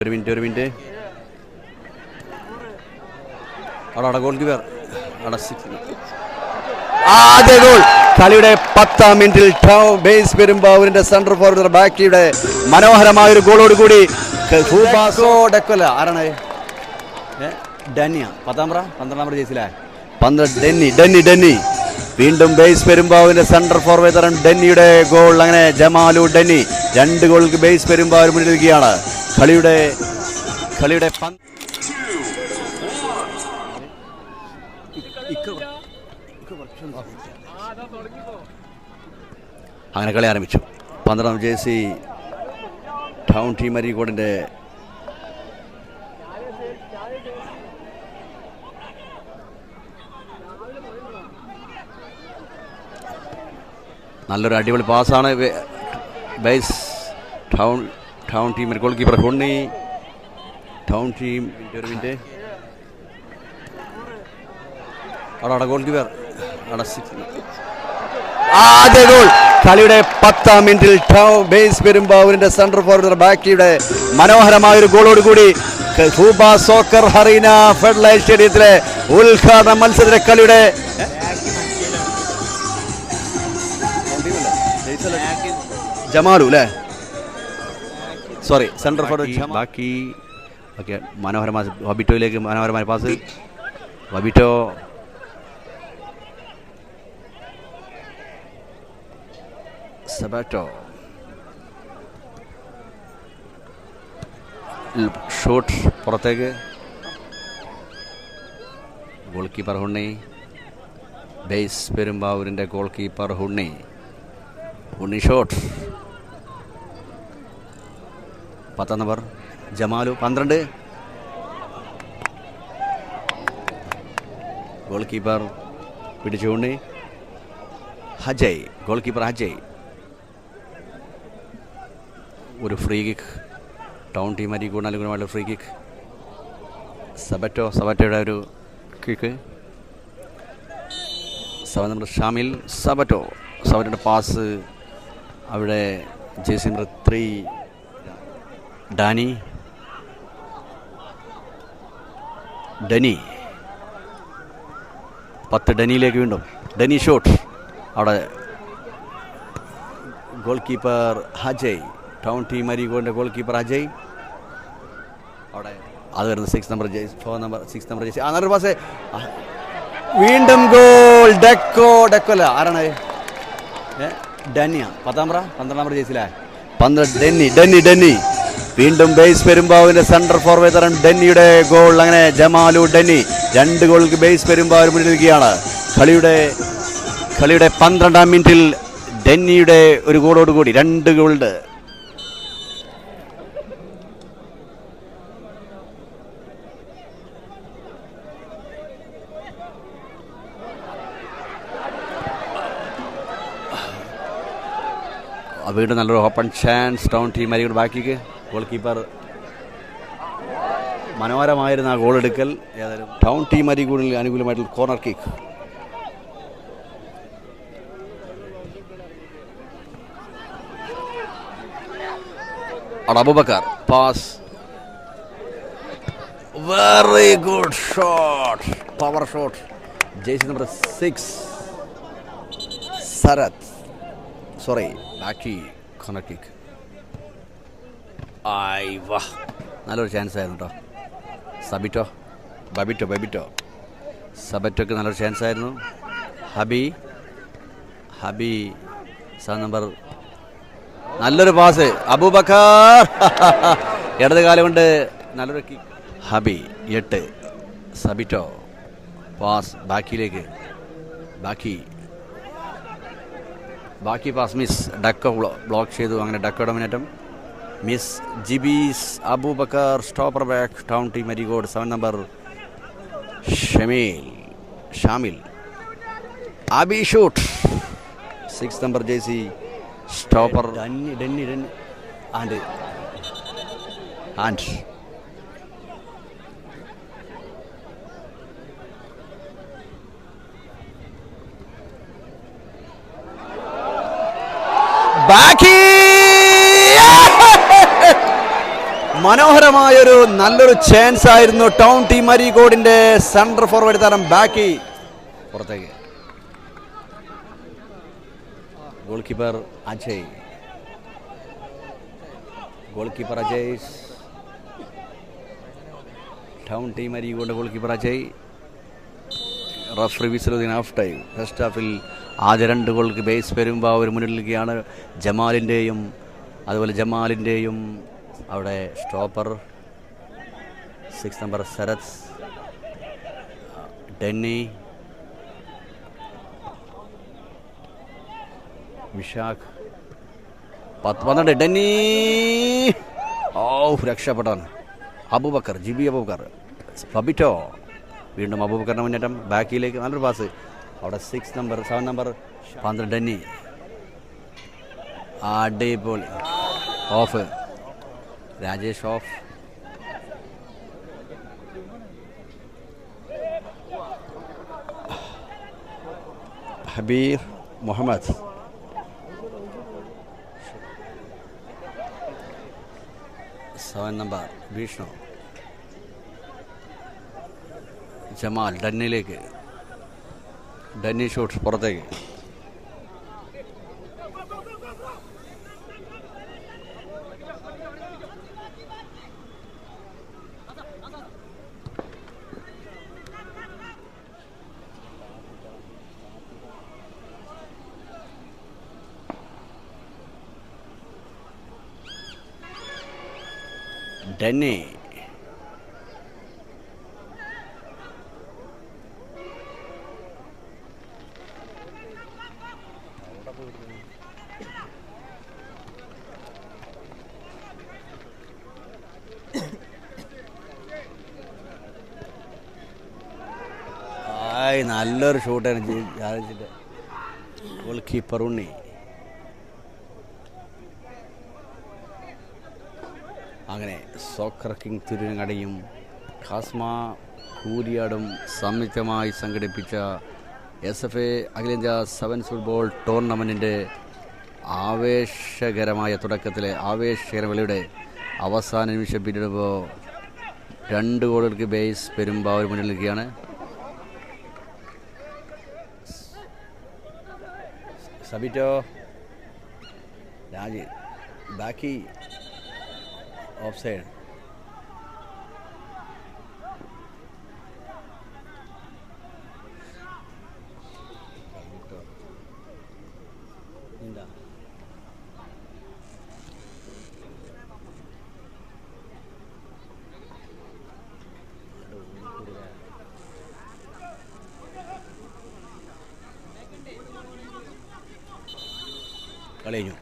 ഒരു മിനിറ്റ് അവിടെ goal keeper ആദ്യ ഗോൾ കളിയുടെ 10-ാം മിനിറ്റിൽ ബേസ് പെരുമ്പാവൂരിന്റെ സെന്റർ ഫോർവേഡ് ബാക്കിയുടെ മനോഹരമായ ഒരു ഗോളോട് കൂടി ആരാണ് ഡനിയ 12 നമ്പർ ജയിച്ചില്ലേ 12 ഡെന്നി വീണ്ടും ബേസ് പെരുമ്പാവൂരിന്റെ സെന്റർ ഫോർവേഡ് ഡെന്നിയുടെ ഗോൾ. അങ്ങനെ ജമാലു ഡെന്നി 2 ഗോൾക്ക് ബേസ് പെരുമ്പാവൂർ മുന്നിലിരിക്കുകയാണ്. കളിയുടെ അങ്ങനെ കളി ആരംഭിച്ചു. 12 ജേഴ്സി ടൗൺ ടീം അരീക്കോടിൻ്റെ നല്ലൊരു അടിപൊളി പാസ്സാണ്. ബേസ് ടൗൺ ടീമിന് ഗോൾ കീപ്പർ ഹുണ്ണി. ടൗൺ ടീം ഒരു മിനിറ്റ് അവിടെ ഗോൾ കീപ്പർ ആദ്യ ഗോൾ കളിയുടെ 10-ാം മിനിറ്റിൽ ബേസ് പെരുമ്പാവൂരിന്റെ സെന്റർ ഫോർവേഡ് ബാക്കിയുടെ മനോഹരമായ ഒരു ഗോളോട് കൂടി ഫൂബ സോക്കർ ഹറീന ഫെഡറൽ സ്റ്റേഡിയത്തിലെ ഉദ്ഘാടന മത്സരത്തിലെ കളിയുടെ ജമാലു അല്ലേ sorry centre forward Baki okay. മനോഹരമായ വബിറ്റോയിലേക്ക് മനോഹരമായ പാസ്. വബിറ്റോ സെബാറ്റോ ഷോട്ട് പുറത്തേക്ക്. ഗോൾ കീപ്പർ ഹുണ്ണി. ബേസ് പെരുമ്പാവൂരിൻ്റെ ഗോൾ കീപ്പർ ഹുണ്ണി shot. 10 number Jamal 12. Goalkeeper പിടിച്ചു ഹുണ്ണി. Ajay goalkeeper Ajay. ഒരു free kick town team Areekode നൽകുന്ന ഫ്രീ കിക്ക്. സബറ്റോയുടെ ഒരു കിക്ക്. 7 നമ്പർ ഷാമിൽ. സബറ്റോയുടെ പാസ്. അവിടെ ജേഴ്സി നമ്പർ 3 ഡനി 10 ഡനിയിലേക്ക് വീണ്ടും ഡനി ഷോട്ട്. അവിടെ goalkeeper Ajay town team അരീക്കോടിൻ്റെ ഗോൾ കീപ്പർ അജയ്. അവിടെ അത് വരുന്നത് 6 നമ്പർ ജേഴ്സി. അന്നൊരു പാസ് വീണ്ടും ഗോൾ. ഡെക്കോല്ല ആരാണ് ഡനിയ 12 നമ്പർ ജേഴ്സിയിലെ 12 ഡെന്നി വീണ്ടും ബേസ് പെരുമ്പാവൂരിന്റെ സെന്റർ ഫോർവേഡ് ഡെന്നിയുടെ ഗോൾ. അങ്ങനെ ജമാലു ഡെന്നി 2 ഗോൾക്ക് ബേസ് പെരുമ്പാവൂർ മുന്നിലിരിക്കുകയാണ്. കളിയുടെ 12-ാം മിനിറ്റിൽ ഡെന്നിയുടെ ഒരു ഗോളോട് കൂടി 2 ഗോളുണ്ട്. വീണ്ടും നല്ലൊരു open chance town team Areekode ബാക്കിക്ക്. ഗോൾ കീപ്പർ മനോഹരമായിരുന്ന ആ ഗോൾ എടുക്കൽ. ഏതായാലും ടൗൺ ടീം അരീക്കോടിന് അനുകൂലമായിട്ടുള്ള corner kick. Abubakar pass. Very good shot. Power shot. Jersey number 6 Sarath Baki corner kick. നല്ലൊരു ചാൻസ് ആയിരുന്നു കേട്ടോ. ബബിറ്റോ സബറ്റോക്ക് നല്ലൊരു ചാൻസ് ആയിരുന്നു. ഹബി 7 നമ്പർ നല്ലൊരു പാസ്. അബൂബക്കർ ഇടത് കാലം കൊണ്ട് നല്ലൊരു കിക്ക്. ഹബി 8 സബിറ്റോ പാസ് ബാക്കിയിലേക്ക്. ബാക്കി പാസ് മിസ്. ഡക്കോ ബ്ലോക്ക് ചെയ്തു. അങ്ങനെ ഡക്കോയുടെ മുന്നേറ്റം മിസ്. ജിബീസ് Abubakar stopper back town team Areekode 7 number Shamil. Abi shoot 6 number jersey stopper Denny and Baki മനോഹരമായൊരു നല്ലൊരു ചാൻസ് ആയിരുന്നു. ടൗൺ ടീം അരീക്കോടിന്റെ സെൻട്രൽ ഫോർവേഡ് താരം ബാക്കി പുറത്തേക്ക്. Goalkeeper Ajay. Town team അരീക്കോടിന്റെ ഗോൾ കീപ്പർ അജയ്. റഫറി വിസിലുദ്ദീൻ ഹാഫ് ടൈം. ഫസ്റ്റ് ഹാഫിൽ ആദ്യ 2 ഗോൾക്ക് ബേസ് പെരുമ്പാവൂർ മുന്നിലിരിക്കുകയാണ്. ജമാലിൻ്റെയും അവിടെ സ്റ്റോപ്പർ 6 നമ്പർ ശരത്, ഡെന്നി, വിശാഖ് 12 ഡെന്നി. രക്ഷപ്പെട്ടാണ് അബൂബക്കർ, ജിബി അബൂബക്കർ. ഫബിറ്റോ വീണ്ടും അബൂബക്കറിന്റെ മുന്നേറ്റം. ബാക്കിലേക്ക് നല്ലൊരു പാസ്. അവിടെ 7 നമ്പർ 12 ഡെന്നി. അടിപൊളി off. Rajesh off. Habeer Muhammad. Number Vishnu. Jamal ഡന്നിലേക്ക്. ഡന്നി ഷൂട്ട് പുറത്തേക്ക്. ഡന്നി. നല്ലൊരു ഷൂട്ടാണ് ഗോൾ കീപ്പർ ഉണ്ണി. അങ്ങനെ സോക്കർ കിങ് തിരുനങ്ങടയും ഖാസ്മ കൂരിയാടും സംയുക്തമായി സംഘടിപ്പിച്ച SFA അഖിലേന്ത്യാ സെവൻസ് ഫുട്ബോൾ ടൂർണമെൻറ്റിൻ്റെ ആവേശകരമായ തുടക്കത്തിലെ ആവേശകരമലയുടെ അവസാന നിമിഷം പിന്നിടുമ്പോൾ 2 ഗോളുകൾക്ക് ബേസ് പെരുമ്പാവൂർ മുന്നിൽ നിൽക്കുകയാണ്. സബിറ്റോ, രാജി, ബാക്കി ഓഫ് സൈഡ്. കളഞ്ഞു.